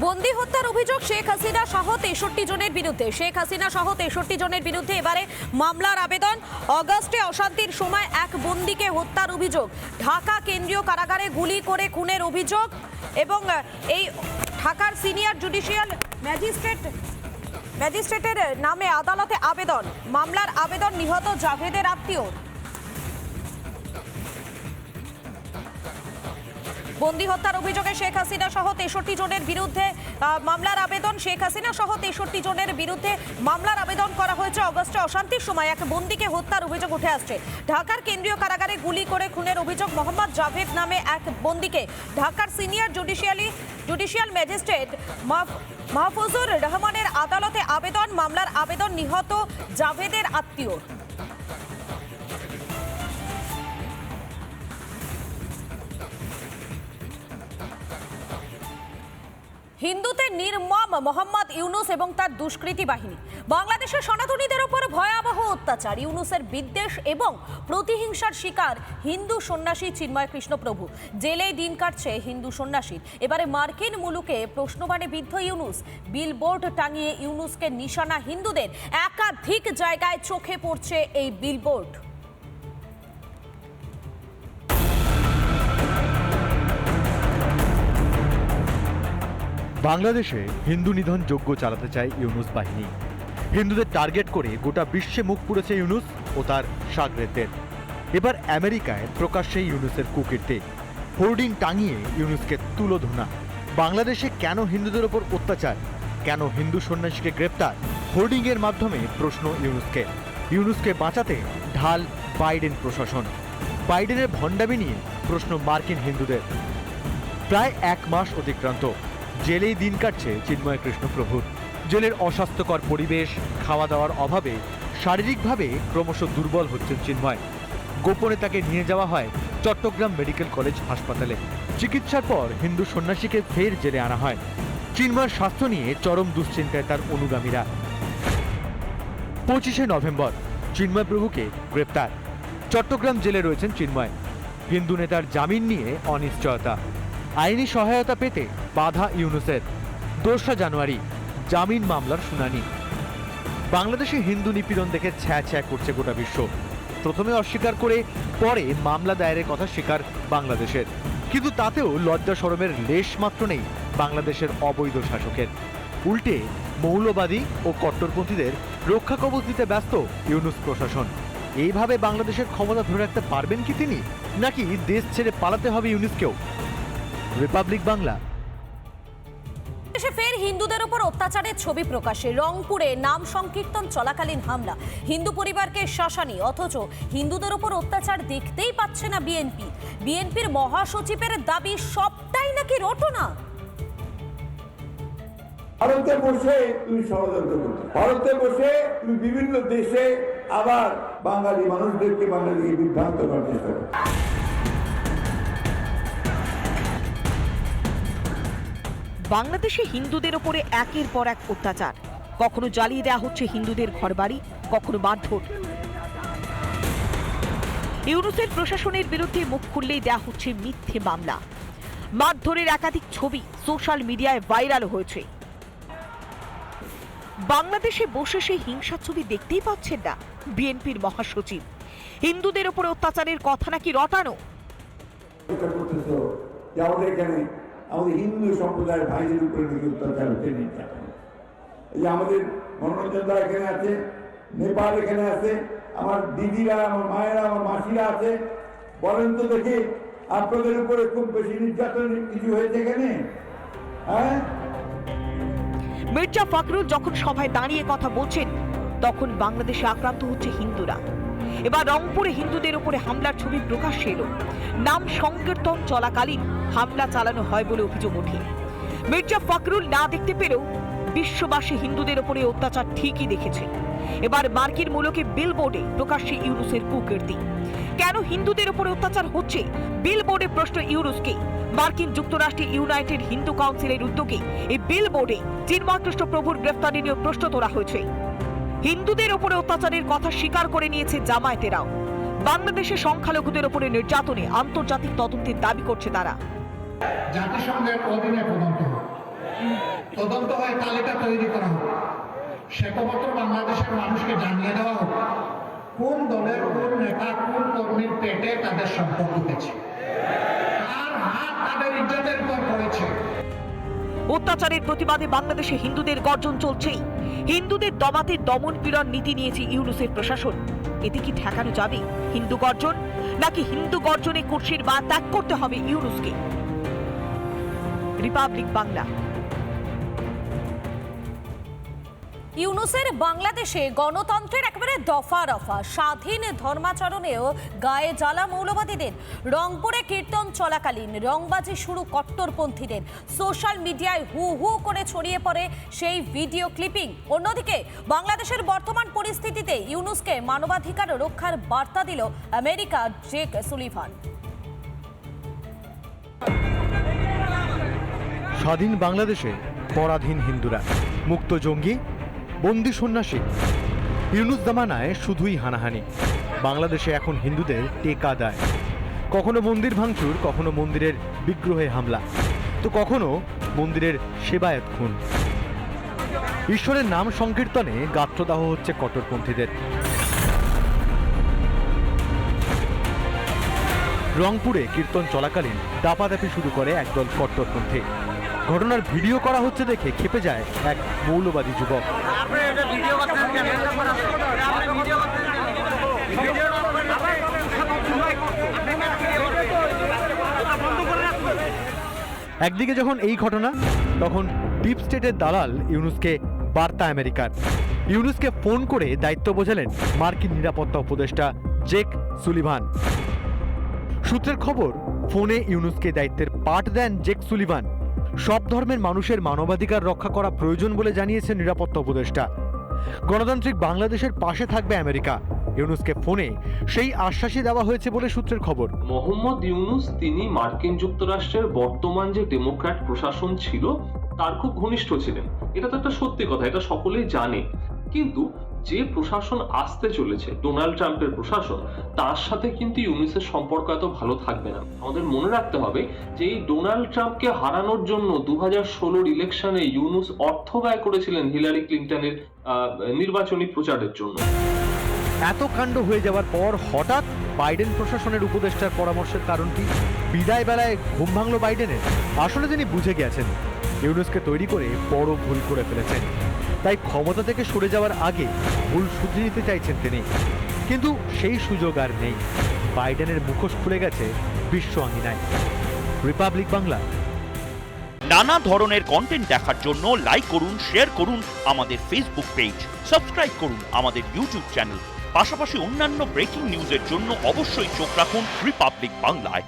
বন্দি হত্যার অভিযোগ শেখ হাসিনা সহ ৬৩ জনের বিরুদ্ধে। শেখ হাসিনা সহ ৬৩ জনের বিরুদ্ধে এবারে মামলার আবেদন। অগাস্টে অশান্তির সময় এক বন্দিকে হত্যার অভিযোগ, ঢাকা কেন্দ্রীয় কারাগারে গুলি করে খুনের অভিযোগ এবং এই ঢাকার সিনিয়র জুডিশিয়াল ম্যাজিস্ট্রেটের নামে আদালতে আবেদন। মামলার আবেদন নিহত জাভেদের আত্মীয়। বন্দি হত্যার অভিযোগে শেখ হাসিনা সহ ৬৩ জনের বিরুদ্ধে মামলার আবেদন। শেখ হাসিনা সহ ৬৩ জনের বিরুদ্ধে মামলার আবেদন করা হয়েছে। অগস্টে অশান্তির সময় এক বন্দিকে হত্যার অভিযোগ উঠে আসছে। ঢাকার কেন্দ্রীয় কারাগারে গুলি করে খুনের অভিযোগ মোহাম্মদ জাভেদ নামে এক বন্দিকে ঢাকার সিনিয়র জুডিশিয়াল ম্যাজিস্ট্রেট মাহফুজুর রহমানের আদালতে আবেদন। মামলার আবেদন নিহত জাভেদের আত্মীয়। হিন্দুতে নির্মম মোহাম্মদ ইউনুস এবং তার দুষ্কৃতী বাহিনী। বাংলাদেশের সনাতনীদের উপর ভয়াবহ অত্যাচার, ইউনুসের বিদ্বেষ এবং প্রতিহিংসার শিকার হিন্দু সন্ন্যাসী চিন্ময় কৃষ্ণ প্রভু। জেলেই দিন কাটছে হিন্দু সন্ন্যাসীর। এবারে মার্কিন মুলুকে প্রশ্নবাণে বিদ্ধ ইউনুস। বিলবোর্ড টাঙিয়ে ইউনুসকে নিশানা হিন্দুদের। একাধিক জায়গায় চোখে পড়ছে এই বিলবোর্ড। বাংলাদেশে হিন্দু নিধন যজ্ঞ চালাতে চায় ইউনুস বাহিনী। হিন্দুদের টার্গেট করে গোটা বিশ্বে মুখ পুড়েছে ইউনুস ও তার শাগরেদদের। এবার আমেরিকায় প্রকাশ্যে ইউনুসের কুকীর্তি, হোর্ডিং টাঙিয়ে ইউনুসকে তুলোধনা। বাংলাদেশে কেন হিন্দুদের ওপর অত্যাচার, কেন হিন্দু সন্ন্যাসীকে গ্রেপ্তার? হোর্ডিংয়ের মাধ্যমে প্রশ্ন ইউনুসকে বাঁচাতে ঢাল বাইডেন প্রশাসন। বাইডেনের ভণ্ডামি নিয়ে প্রশ্ন মার্কিন হিন্দুদের। প্রায় ১ মাস অতিক্রান্ত, জেলেই দিন কাটছে চিন্ময় কৃষ্ণ প্রভুর। জেলের অস্বাস্থ্যকর পরিবেশ, খাওয়া দাওয়ার অভাবে শারীরিকভাবে ক্রমশ দুর্বল হচ্ছেন চিন্ময়। গোপনে তাকে নিয়ে যাওয়া হয় চট্টগ্রাম মেডিকেল কলেজ হাসপাতালে। চিকিৎসার পর হিন্দু সন্ন্যাসীকে ফের জেলে আনা হয়। চিন্ময়ের স্বাস্থ্য নিয়ে চরম দুশ্চিন্তায় তার অনুগামীরা। ২৫শে নভেম্বর চিন্ময় প্রভুকে গ্রেপ্তার। চট্টগ্রাম জেলে রয়েছেন চিন্ময়। হিন্দু নেতার জামিন নিয়ে অনিশ্চয়তা। আইনি সহায়তা পেতে বাধা ইউনুসের। ২রা জানুয়ারি জামিন মামলার শুনানি। বাংলাদেশে হিন্দু নিপীড়ন দেখে ছ্যাঁ ছ্যাঁ করছে গোটা বিশ্ব। প্রথমে অস্বীকার করে পরে মামলা দায়েরের কথা স্বীকার বাংলাদেশের, কিন্তু তাতেও লজ্জা শরমের লেশ মাত্র নেই বাংলাদেশের অবৈধ শাসকের। উল্টে মৌলবাদী ও কট্টরপন্থীদের রক্ষা কবচ দিতে ব্যস্ত ইউনুস প্রশাসন। এইভাবে বাংলাদেশের ক্ষমতা ধরে রাখতে পারবেন কি তিনি, নাকি দেশ ছেড়ে পালাতে হবে ইউনুসকেও? রিপাবলিক বাংলা। ফের হিন্দুদের উপর অত্যাচারের ছবি প্রকাশে। রংপুরে নাম সংকীর্তন চলাকালীন হামলা, হিন্দু পরিবারকে শাসানি। অথচ হিন্দুদের উপর অত্যাচার দেখতেই পাচ্ছে না বিএনপির মহাসচিবের দাবি সবটাই নাকি রটনা। ভারতে বসে তুমি ষড়যন্ত্র করছো, ভারতে বসে তুমি বিভিন্ন দেশে আবার বাঙালি মানুষদেরকে বাঙালিকে বিভ্রান্ত করার চেষ্টা করছো। বাংলাদেশে হিন্দুদের ওপরে একের পর এক অত্যাচার। কখনো জ্বালিয়ে দেওয়া হচ্ছে হিন্দুদের ঘরবাড়ি, কখনো মারধর। ইউনুসের প্রশাসনের বিরুদ্ধে মুখ খুললেই দেওয়া হচ্ছে মিথ্যে মামলা। মারধরের একাধিক ছবি সোশ্যাল মিডিয়ায় ভাইরাল হয়েছে। বাংলাদেশে বসে সেই হিংসার ছবি দেখতেই পাচ্ছেন না বিএনপির মহাসচিব। হিন্দুদের ওপরে অত্যাচারের কথা নাকি রটানো। আমাদের হিন্দু সম্প্রদায়ের ভাইদের উপরে অত্যাচার হচ্ছে। এই যে আমাদের মনোরঞ্জনরা এখানে আছে, নেপাল এখানে আছে, আমার দিদিরা, আমার মায়েরা, আমার মাসিরা আছে। বলেন তো দেখি, আপনাদের উপরে খুব বেশি নির্যাতন কিছু হয়েছে এখানে? হ্যাঁ, মির্জা ফখরুল যখন সভায় দাঁড়িয়ে কথা বলছেন, তখন বাংলাদেশে আক্রান্ত হচ্ছে হিন্দুরা। এবার রংপুরে হিন্দুদের উপরে হামলার ছবি প্রকাশ্যে এলো। নাম সংকীর্তন চলাকালীন হামলা চালানো হয় বলে অভিযোগ ওঠে। মির্জা ফখরুল না দেখতে পেলেও বিশ্ববাসী হিন্দুদের উপরে অত্যাচার ঠিকই দেখেছে। এবার মার্কিন মুলুকে বিলবোর্ডে প্রকাশ্যে ইউনুসের কুকীর্তি। কেন হিন্দুদের উপরে অত্যাচার হচ্ছে? বিলবোর্ডে প্রশ্ন ইউনুসকে। মার্কিন যুক্তরাষ্ট্রে ইউনাইটেড হিন্দু কাউন্সিলের উদ্যোগে এই বিলবোর্ডে চিন্ময় কৃষ্ণ প্রভুর গ্রেফতারি নিয়ে প্রশ্ন তোলা হয়েছে। হিন্দুদের উপরে অত্যাচারের কথা স্বীকার করে নিয়েছে জামায়াতেরাও। বাংলাদেশে সংখ্যালঘুদের উপরে নির্যাতনে আন্তর্জাতিক তদন্তের দাবি করছে তারা। জাতিসংঘের অধীনে তদন্ত হোক। তদন্ত হয়ে তালিকা তৈরি করা হোক, শ্বেতপত্র বাংলাদেশের মানুষকে জানিয়ে দেওয়া হোক কোন দলের কোন নেতা কোন কর্মীর পেটে তাদের সম্পদ ঢুকেছে, কার হাত তাদের ইজ্জতের উপর পড়েছে। অত্যাচারের প্রতিবাদে বাংলাদেশে হিন্দুদের গর্জন চলছেই। হিন্দুদের দমাতে দমন পীড়ন নীতি নিয়েছে ইউনূসের প্রশাসন। এতে কি ঠেকানো যাবে হিন্দু গর্জন, নাকি হিন্দু গর্জনে কুর্সির বা ত্যাগ করতে হবে ইউনূসকে? রিপাবলিক বাংলা। ইউনূসের বাংলাদেশে গণতন্ত্রের একেবারে দফা রফা, স্বাধীন ধর্মাচরণেও গায়ে জ্বালা মৌলবাদীদের। রংপুরে কীর্তন চলাকালীন রংবাজি শুরু কট্টরপন্থীদের। সোশ্যাল মিডিয়ায় হু হু করে ছড়িয়ে পড়ে সেই ভিডিও ক্লিপিং। অন্যদিকে বাংলাদেশের বর্তমান পরিস্থিতিতে ইউনূসকে মানবাধিকার রক্ষার বার্তা দিল আমেরিকা জেক সুলিভান। স্বাধীন বাংলাদেশে পরাধীন হিন্দুরা, মুক্ত জঙ্গি, বন্দি সন্ন্যাসী। ইউনূস জামানায় শুধুই হানাহানি। বাংলাদেশে এখন হিন্দুদের টেকা দেয়। কখনো মন্দির ভাঙচুর, কখনো মন্দিরের বিগ্রহে হামলা, তো কখনো মন্দিরের সেবায়েত খুন। ঈশ্বরের নাম সংকীর্তনে গাত্রদাহ হচ্ছে কট্টরপন্থীদের। রংপুরে কীর্তন চলাকালীন দাপাদাপি শুরু করে একদল কট্টরপন্থী। ঘটনার ভিডিও করা হচ্ছে দেখে ক্ষেপে যায় এক মৌলবাদী যুবক। একদিকে যখন এই ঘটনা, তখন ডিপ স্টেটের দালাল ইউনূসকে বার্তা আমেরিকার। ইউনূসকে ফোন করে দায়িত্ব বোঝালেন মার্কিন নিরাপত্তা উপদেষ্টা জেক সুলিভান। সূত্রের খবর, ফোনে ইউনূসকে দায়িত্বের পাঠ দেন জেক সুলিভান। সব ধর্মের মানুষের মানবাধিকার রক্ষা করা প্রয়োজন বলে জানিয়েছেন নিরাপত্তা উপদেষ্টা। গণতান্ত্রিক বাংলাদেশের পাশে থাকবে আমেরিকা। ইউনূসকে ফোনে সেই আশ্বাসই দেওয়া হয়েছে বলে সূত্রের খবর। মোহাম্মদ ইউনূস তিনি মার্কিন যুক্তরাষ্ট্রের বর্তমান যে ডেমোক্র্যাট প্রশাসন ছিল তার খুব ঘনিষ্ঠ ছিলেন। এটা তো একটা সত্যি কথা, এটা সকলেই জানে। কিন্তু যে প্রশাসন আসতে চলেছে, ডোনাল্ড ট্রাম্পের প্রশাসন, তার সাথে কিন্তু ইউনূসের সম্পর্ক এত ভালো থাকবে না। আমাদের মনে রাখতে হবে যে এই ডোনাল্ড ট্রাম্পকে হারানোর জন্য 2016 ইলেকশনে ইউনূস অর্থ ব্যয় করেছিলেন হিলারি ক্লিন্টনের নির্বাচনী প্রচারের জন্য। এত কাণ্ড হয়ে যাওয়ার পর হঠাৎ বাইডেন প্রশাসনের উপদেষ্টার পরামর্শের কারণ কি? বিদায় বেলায় ঘুম ভাঙল বাইডেনের। আসলে তিনি বুঝে গেছেন ইউনূসকে তৈরি করে বড় ভুল করে ফেলেছেন, তাই ক্ষমতা থেকে সরে যাওয়ার আগে ভুল শুধরে নিতে চাইছেন তিনি। কিন্তু সেই সুযোগ আর নেই। বাইডেনের মুখোশ খুলে গেছে বিশ্ব আঙিনায়। রিপাবলিক বাংলা। নানা ধরনের কন্টেন্ট দেখার জন্য লাইক করুন, শেয়ার করুন আমাদের ফেসবুক পেজ, সাবস্ক্রাইব করুন আমাদের ইউটিউব চ্যানেল। পাশাপাশি অন্যান্য ব্রেকিং নিউজের জন্য অবশ্যই চোখ রাখুন রিপাবলিক বাংলায়।